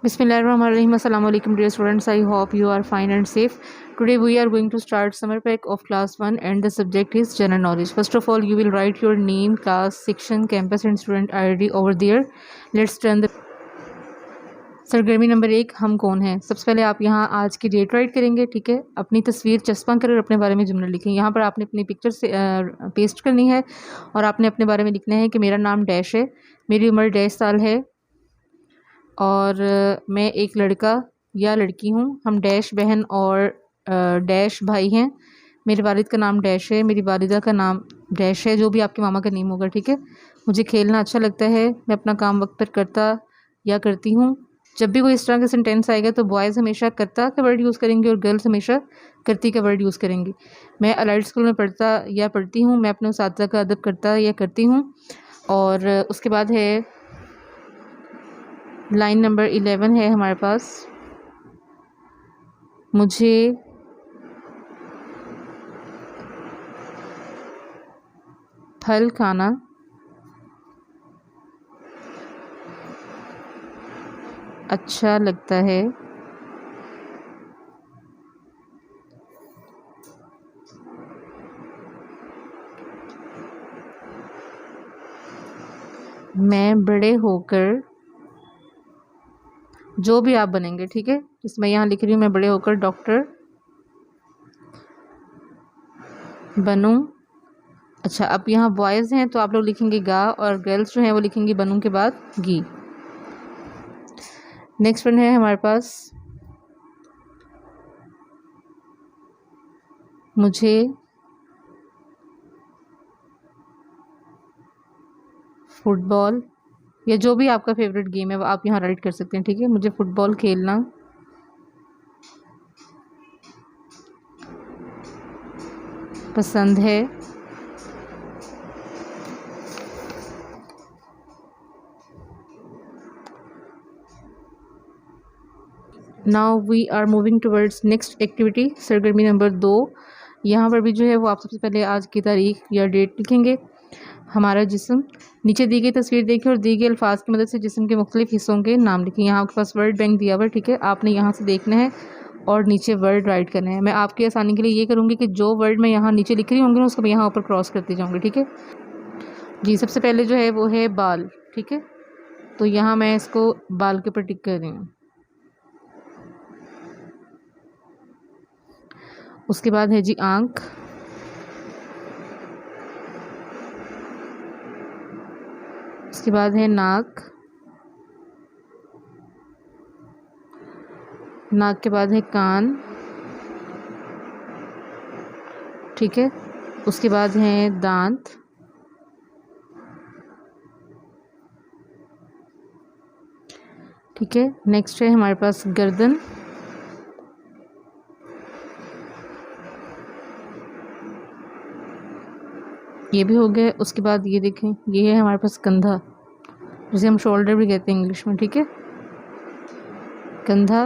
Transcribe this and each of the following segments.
Bismillahirrahmanirrahim. Assalamu alaikum dear students. I hope you are fine and safe. Today we are going to start summer pack of class 1 and the subject is general knowledge. First of all, you will write your name, class, section, campus and student ID over there. Let's turn the सरगर्मी number 1 हम कौन हैं। सबसे पहले आप यहाँ आज की डेट राइट करेंगे, ठीक है। अपनी तस्वीर चस्पा कर अपने बारे में जुमला लिखें। यहाँ पर आपने अपनी पिक्चर से पेस्ट करनी है और आपने अपने बारे में लिखना है कि मेरा नाम डैश है, मेरी उम्र डैश साल है और मैं एक लड़का या लड़की हूँ। हम डैश बहन और डैश भाई हैं। मेरे वालिद का नाम डैश है, मेरी वालिदा का नाम डैश है, जो भी आपके मामा का नेम होगा, ठीक है। मुझे खेलना अच्छा लगता है, मैं अपना काम वक्त पर करता या करती हूँ। जब भी कोई इस तरह का सेंटेंस आएगा तो बॉयज़ हमेशा करता का वर्ड यूज़ करेंगे और गर्ल्स हमेशा करती का वर्ड यूज़ करेंगी। मैं अलाइड स्कूल में पढ़ता या पढ़ती हूँ, मैं अपने उस्ताद का अदब करता या करती हूँ। और उसके बाद है लाइन नंबर 11 है हमारे पास, मुझे फल खाना अच्छा लगता है। मैं बड़े होकर, जो भी आप बनेंगे, ठीक है। इसमें यहाँ लिख रही हूँ मैं बड़े होकर डॉक्टर बनूं। अच्छा, अब यहाँ बॉयज़ हैं तो आप लोग लिखेंगे गा और गर्ल्स जो हैं वो लिखेंगी बनूं के बाद गी। नेक्स्ट वन है हमारे पास, मुझे फुटबॉल या जो भी आपका फेवरेट गेम है वो आप यहाँ राइट कर सकते हैं, ठीक है। मुझे फुटबॉल खेलना पसंद है। Now we are moving towards next activity, सरगर्मी नंबर 2। यहाँ पर भी जो है वो आप सबसे पहले आज की तारीख या डेट लिखेंगे। हमारा जिस्म, नीचे दी गई तस्वीर देखें और दी गई अल्फाज की मदद से जिस्म के मुख्तलिफ हिस्सों के नाम लिखें। यहाँ आपके पास वर्ड बैंक दिया हुआ है, ठीक है। आपने यहाँ से देखना है और नीचे वर्ड राइट करना है। मैं आपकी आसानी के लिए ये करूँगी कि जो वर्ड मैं यहाँ नीचे लिख रही होंगी ना उसको मैं यहाँ ऊपर क्रॉस करती जाऊँगी, ठीक है जी। सबसे पहले जो है वो है बाल, ठीक है। तो यहाँ मैं इसको बाल के ऊपर टिक कर रही हूँ। उसके बाद है जी आँख, उसके बाद है नाक, नाक के बाद है कान, ठीक है। उसके बाद है दांत, ठीक है। नेक्स्ट है हमारे पास गर्दन, ये भी हो गया। उसके बाद ये देखें, ये है हमारे पास कंधा, जिसे हम शोल्डर भी कहते हैं इंग्लिश में, ठीक है, कंधा।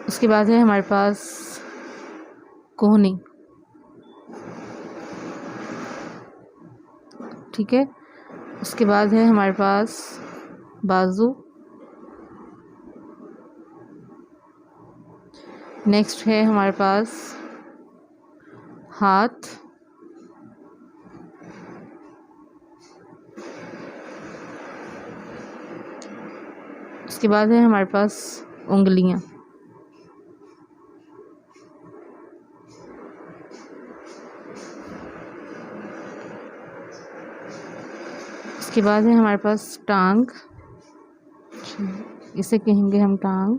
उसके बाद है हमारे पास कोहनी, ठीक है। उसके बाद है हमारे पास बाजू। नेक्स्ट है हमारे पास हाथ, उसके बाद है हमारे पास उंगलियां, उसके बाद है हमारे पास टांग, इसे कहेंगे हम टांग,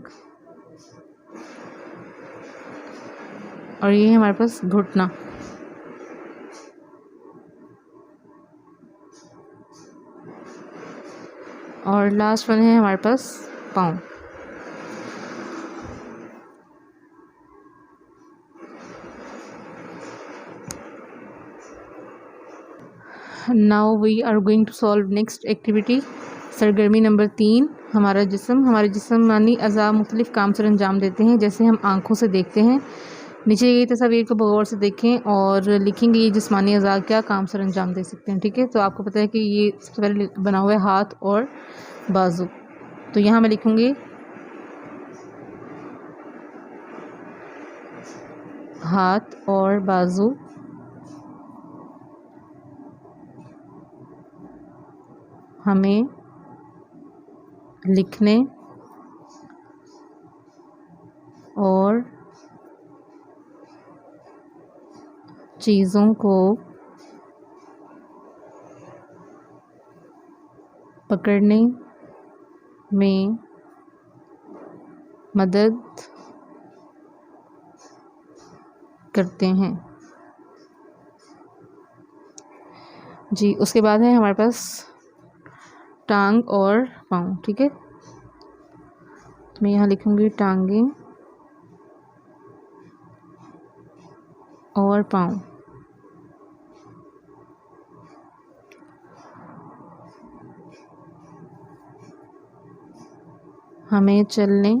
और ये है हमारे पास घुटना। और लास्ट वन है हमारे पास पाँव। Now we are going to solve next activity, सरगर्मी नंबर 3, हमारा जिस्म। हमारे जिस्मानी अज़ा मुख्तलिफ़ काम सर अंजाम देते हैं, जैसे हम आँखों से देखते हैं। नीचे ये तस्वीर को गौर से देखें और लिखेंगे ये जिस्मानी अज़ा क्या काम सर अंजाम दे सकते हैं, ठीक है। तो आपको पता है कि ये सबसे पहले बना हुआ है हाथ और बाजू, तो यहाँ मैं लिखूँगी हाथ और बाजू हमें लिखने और चीज़ों को पकड़ने में मदद करते हैं। जी, उसके बाद है हमारे पास टांग और पाँव। ठीक है, मैं यहाँ लिखूँगी टांगें और पाँव हमें चलने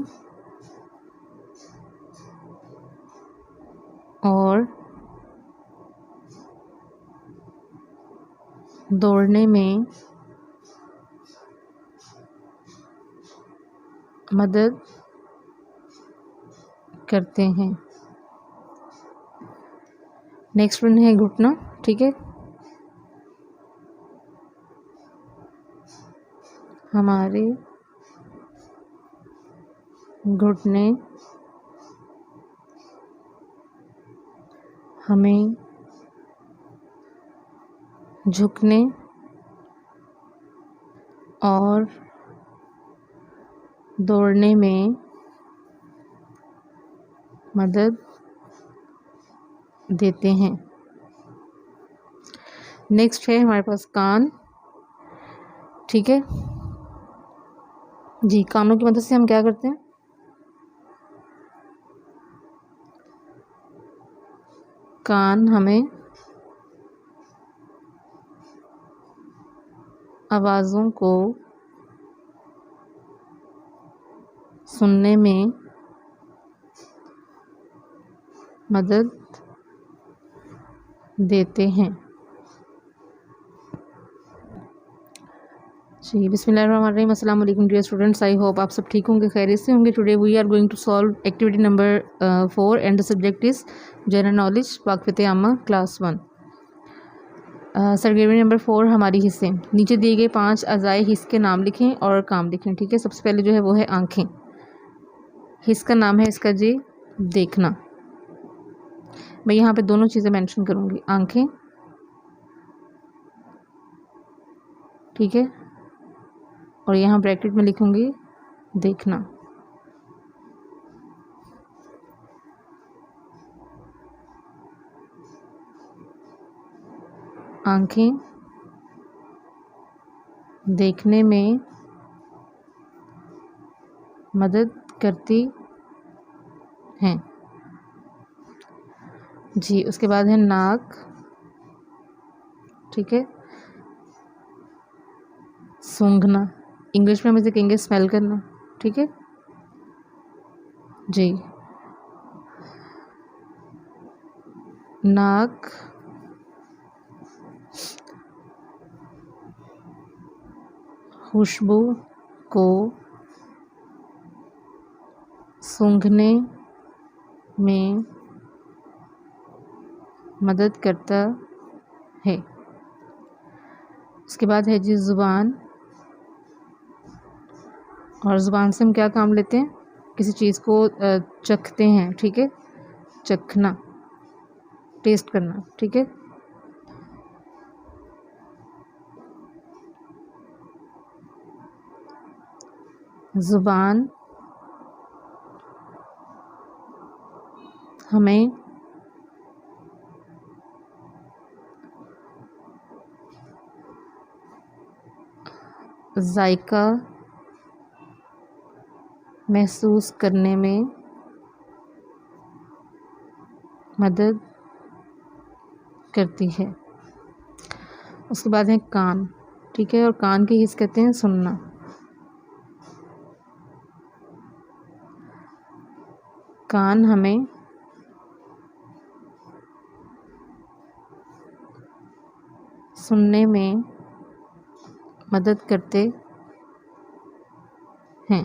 और दौड़ने में मदद करते हैं। नेक्स्ट वन है घुटना। ठीक है, हमारे घुटने हमें झुकने और दौड़ने में मदद देते हैं। नेक्स्ट है हमारे पास कान। ठीक है जी, कानों की मदद से हम क्या करते हैं? कान हमें आवाज़ों को सुनने में मदद देते हैं। जी, बिस्मिल्लाहिर्रहमानिर्रहीम। अस्सलाम वालेकुम डियर स्टूडेंट्स, आई होप आप सब ठीक होंगे, खैरियत से होंगे। Today we are going to solve activity number 4 and the subject is general knowledge वाक़फ़ियत आमा क्लास 1। सर्गेवी नंबर 4 हमारी हिस्से। नीचे दिए गए 5 अज़ाए हिस्स के नाम लिखें और काम लिखें। ठीक है, सबसे पहले जो है वो है आँखें। हिस्स का नाम है इसका जी देखना। मैं यहाँ पे दोनों चीज़ें मेंशन करूँगी, आँखें, ठीक है, और यहाँ ब्रैकेट में लिखूँगी देखना। आँखें देखने में मदद करती हैं। जी, उसके बाद है नाक। ठीक है, सूंघना, इंग्लिश में हम इसे कहेंगे स्मेल करना। ठीक है जी, नाक खुशबू को सूंघने में मदद करता है। उसके बाद है जी ज़ुबान, और ज़ुबान से हम क्या काम लेते हैं? किसी चीज़ को चखते हैं। ठीक है, चखना, टेस्ट करना। ठीक है, ज़ुबान हमें जायका महसूस करने में मदद करती है। उसके बाद है कान। ठीक है, और कान के हिस्से कहते हैं सुनना। कान हमें सुनने में मदद करते हैं।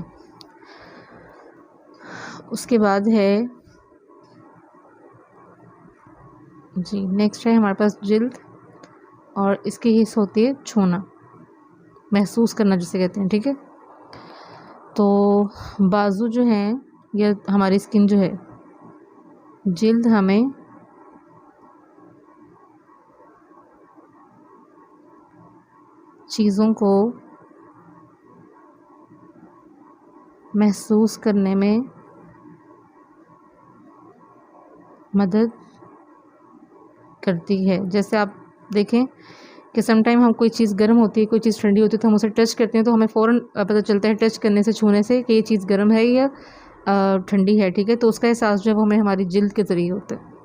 उसके बाद है जी। नेक्स्ट है हमारे पास जिल्द, और इसकी हिस्स होती है छूना, महसूस करना जिसे कहते हैं, ठीक है। तो बाजू जो हैं या हमारी स्किन जो है, जिल्द हमें चीज़ों को महसूस करने में मदद करती है। जैसे आप देखें कि समटाइम हम कोई चीज़ गर्म होती है, कोई चीज़ ठंडी होती है, तो हम उसे टच करते हैं तो हमें फ़ौरन पता चलता है टच करने से, छूने से, कि ये चीज़ गर्म है या ठंडी है, ठीक है। तो उसका एहसास जो है वो हमें हमारी जिल्द के ज़रिए होता है।